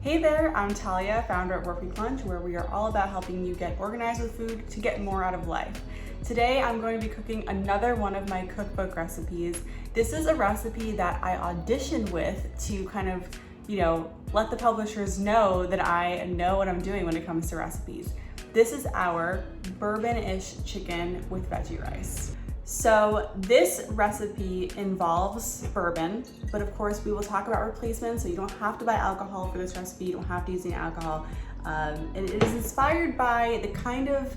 Hey there, I'm Talia, founder at Workweek Lunch, where we are all about helping you get organized with food to get more out of life. Today, I'm going to be cooking another one of my cookbook recipes. This is a recipe that I auditioned with to kind of, let the publishers know that I know what I'm doing when it comes to recipes. This is our bourbon-ish chicken with veggie rice. So this recipe involves bourbon, but of course we will talk about replacements, so you don't have to buy alcohol for this recipe, you don't have to use any alcohol. It is inspired by the kind of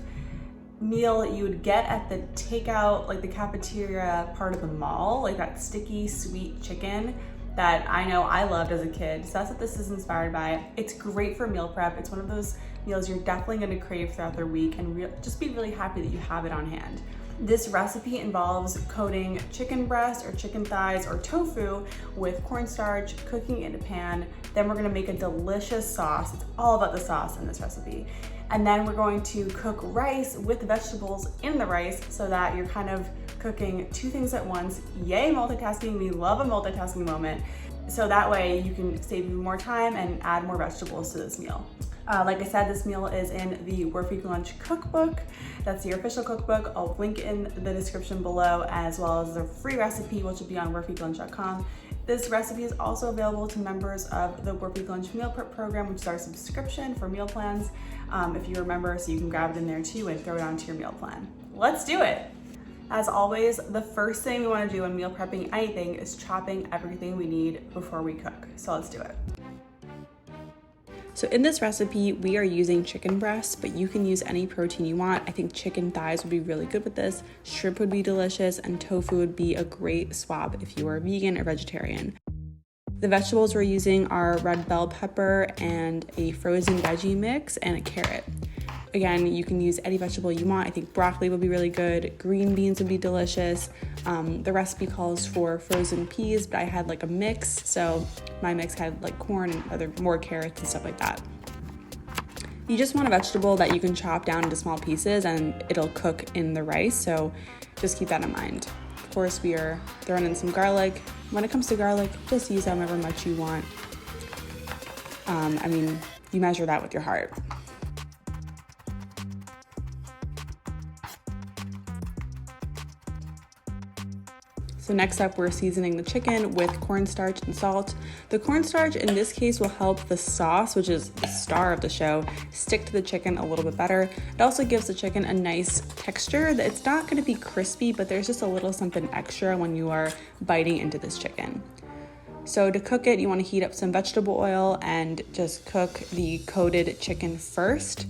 meal that you would get at the takeout, like the cafeteria part of the mall, like that sticky, sweet chicken that I know I loved as a kid. So that's what this is inspired by. It's great for meal prep. It's one of those meals you're definitely gonna crave throughout the week and just be really happy that you have it on hand. This recipe involves coating chicken breast or chicken thighs or tofu with cornstarch, cooking in a pan. Then we're gonna make a delicious sauce. It's all about the sauce in this recipe. And then we're going to cook rice with vegetables in the rice so that you're kind of cooking two things at once. Yay, multitasking. We love a multitasking moment. So that way you can save you more time and add more vegetables to this meal. Like I said, this meal is in the Workweek Lunch Cookbook. That's the official cookbook. I'll link in the description below, as well as the free recipe, which will be on workweeklunch.com. This recipe is also available to members of the Workweek Lunch Meal Prep Program, which is our subscription for meal plans. If you're a member, so you can grab it in there too and throw it onto your meal plan. Let's do it. As always, the first thing we want to do when meal prepping anything is chopping everything we need before we cook. So let's do it. So in this recipe, we are using chicken breast, but you can use any protein you want. I think chicken thighs would be really good with this. Shrimp would be delicious, and tofu would be a great swap if you are vegan or vegetarian. The vegetables we're using are red bell pepper and a frozen veggie mix and a carrot. Again, you can use any vegetable you want. I think broccoli would be really good. Green beans would be delicious. The recipe calls for frozen peas, but I had like a mix. So my mix had like corn and more carrots and stuff like that. You just want a vegetable that you can chop down into small pieces and it'll cook in the rice. So just keep that in mind. Of course, we are throwing in some garlic. When it comes to garlic, just use however much you want. You measure that with your heart. So next up, we're seasoning the chicken with cornstarch and salt. The cornstarch in this case will help the sauce, which is the star of the show, stick to the chicken a little bit better. It also gives the chicken a nice texture. It's not gonna be crispy, but there's just a little something extra when you are biting into this chicken. So to cook it, you wanna heat up some vegetable oil and just cook the coated chicken first.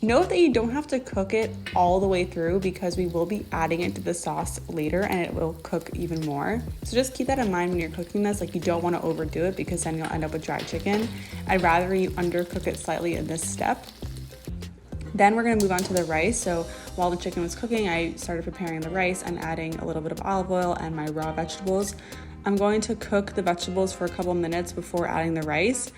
Note that you don't have to cook it all the way through because we will be adding it to the sauce later and it will cook even more. So just keep that in mind when you're cooking this, like you don't want to overdo it because then you'll end up with dry chicken. I'd rather you undercook it slightly in this step. Then we're going to move on to the rice. So while the chicken was cooking, I started preparing the rice and adding a little bit of olive oil and my raw vegetables. I'm going to cook the vegetables for a couple minutes before adding the rice.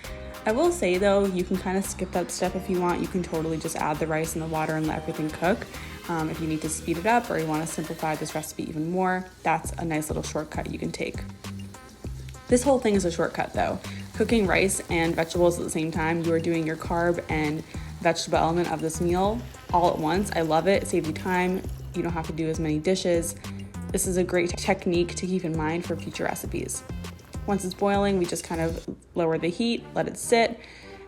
I will say though, you can kind of skip that step if you want. You can totally just add the rice and the water and let everything cook. If you need to speed it up or you want to simplify this recipe even more, that's a nice little shortcut you can take. This whole thing is a shortcut though. Cooking rice and vegetables at the same time, you are doing your carb and vegetable element of this meal all at once. I love it. It saves you time. You don't have to do as many dishes. This is a great technique to keep in mind for future recipes. Once it's boiling, we just kind of lower the heat, let it sit,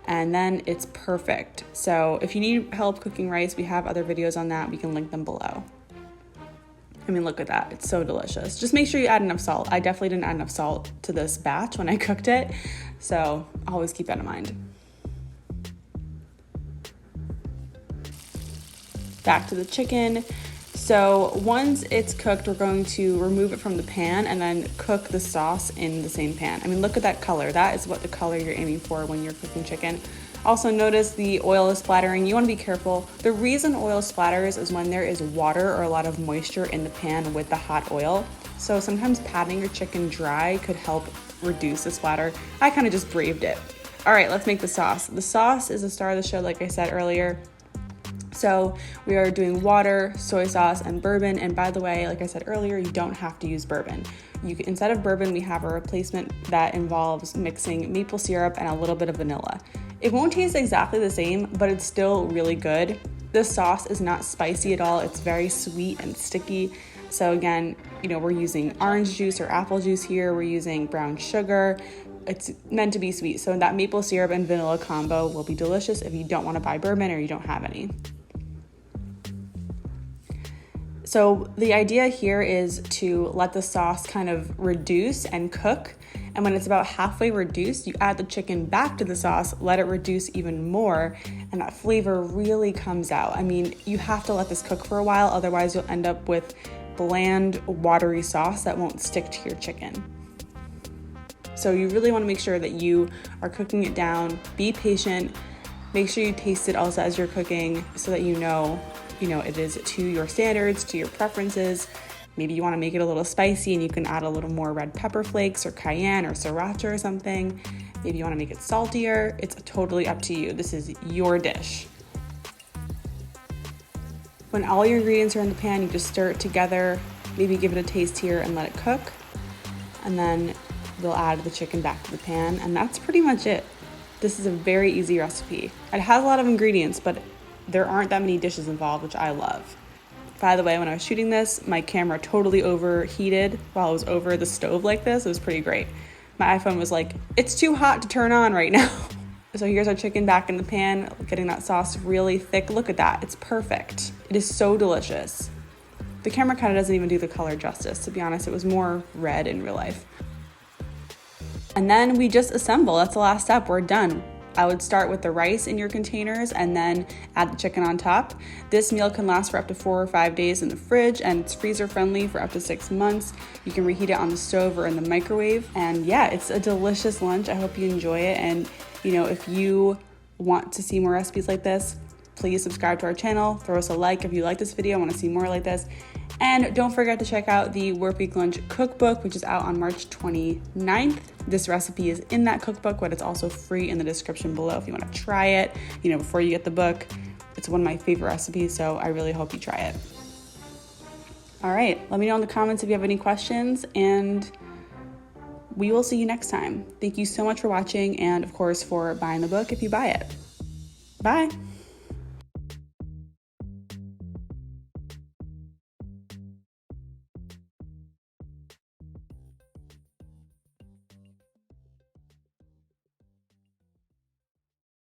and then it's perfect. So if you need help cooking rice, we have other videos on that. We can link them below. Look at that. It's so delicious. Just make sure you add enough salt. I definitely didn't add enough salt to this batch when I cooked it, so always keep that in mind. Back to the chicken. So once it's cooked, we're going to remove it from the pan and then cook the sauce in the same pan. Look at that color. That is what the color you're aiming for when you're cooking chicken. Also notice the oil is splattering. You want to be careful. The reason oil splatters is when there is water or a lot of moisture in the pan with the hot oil. So sometimes patting your chicken dry could help reduce the splatter. I kind of just braved it. All right, let's make the sauce. The sauce is the star of the show, like I said earlier. So we are doing water, soy sauce, and bourbon. And by the way, like I said earlier, you don't have to use bourbon. Instead of bourbon, we have a replacement that involves mixing maple syrup and a little bit of vanilla. It won't taste exactly the same, but it's still really good. This sauce is not spicy at all. It's very sweet and sticky. So again, we're using orange juice or apple juice here. We're using brown sugar. It's meant to be sweet. So that maple syrup and vanilla combo will be delicious if you don't want to buy bourbon or you don't have any. So the idea here is to let the sauce kind of reduce and cook. And when it's about halfway reduced, you add the chicken back to the sauce, let it reduce even more, and that flavor really comes out. I mean, you have to let this cook for a while, otherwise you'll end up with bland, watery sauce that won't stick to your chicken. So you really want to make sure that you are cooking it down. Be patient. Make sure you taste it also as you're cooking so that you know it is to your standards, to your preferences. Maybe you want to make it a little spicy and you can add a little more red pepper flakes or cayenne or sriracha or something. Maybe you want to make it saltier. It's totally up to you. This is your dish. When all your ingredients are in the pan, you just stir it together, maybe give it a taste here and let it cook. And then we'll add the chicken back to the pan, and that's pretty much it. This is a very easy recipe. It has a lot of ingredients, but there aren't that many dishes involved, which I love. By the way, when I was shooting this, my camera totally overheated while it was over the stove like this. It was pretty great. My iPhone was like, it's too hot to turn on right now. So here's our chicken back in the pan, getting that sauce really thick. Look at that, it's perfect. It is so delicious. The camera kind of doesn't even do the color justice, to be honest. It was more red in real life. And then we just assemble, that's the last step, we're done. I would start with the rice in your containers and then add the chicken on top. This meal can last for up to 4 or 5 days in the fridge, and it's freezer friendly for up to 6 months. You can reheat it on the stove or in the microwave. And yeah, it's a delicious lunch. I hope you enjoy it. And if you want to see more recipes like this, please subscribe to our channel. Throw us a like if you like this video, want to see more like this. And don't forget to check out the Workweek Lunch Cookbook, which is out on March 29th. This recipe is in that cookbook, but it's also free in the description below if you want to try it, before you get the book. It's one of my favorite recipes, so I really hope you try it. All right, let me know in the comments if you have any questions, and we will see you next time. Thank you so much for watching, and of course for buying the book if you buy it. Bye.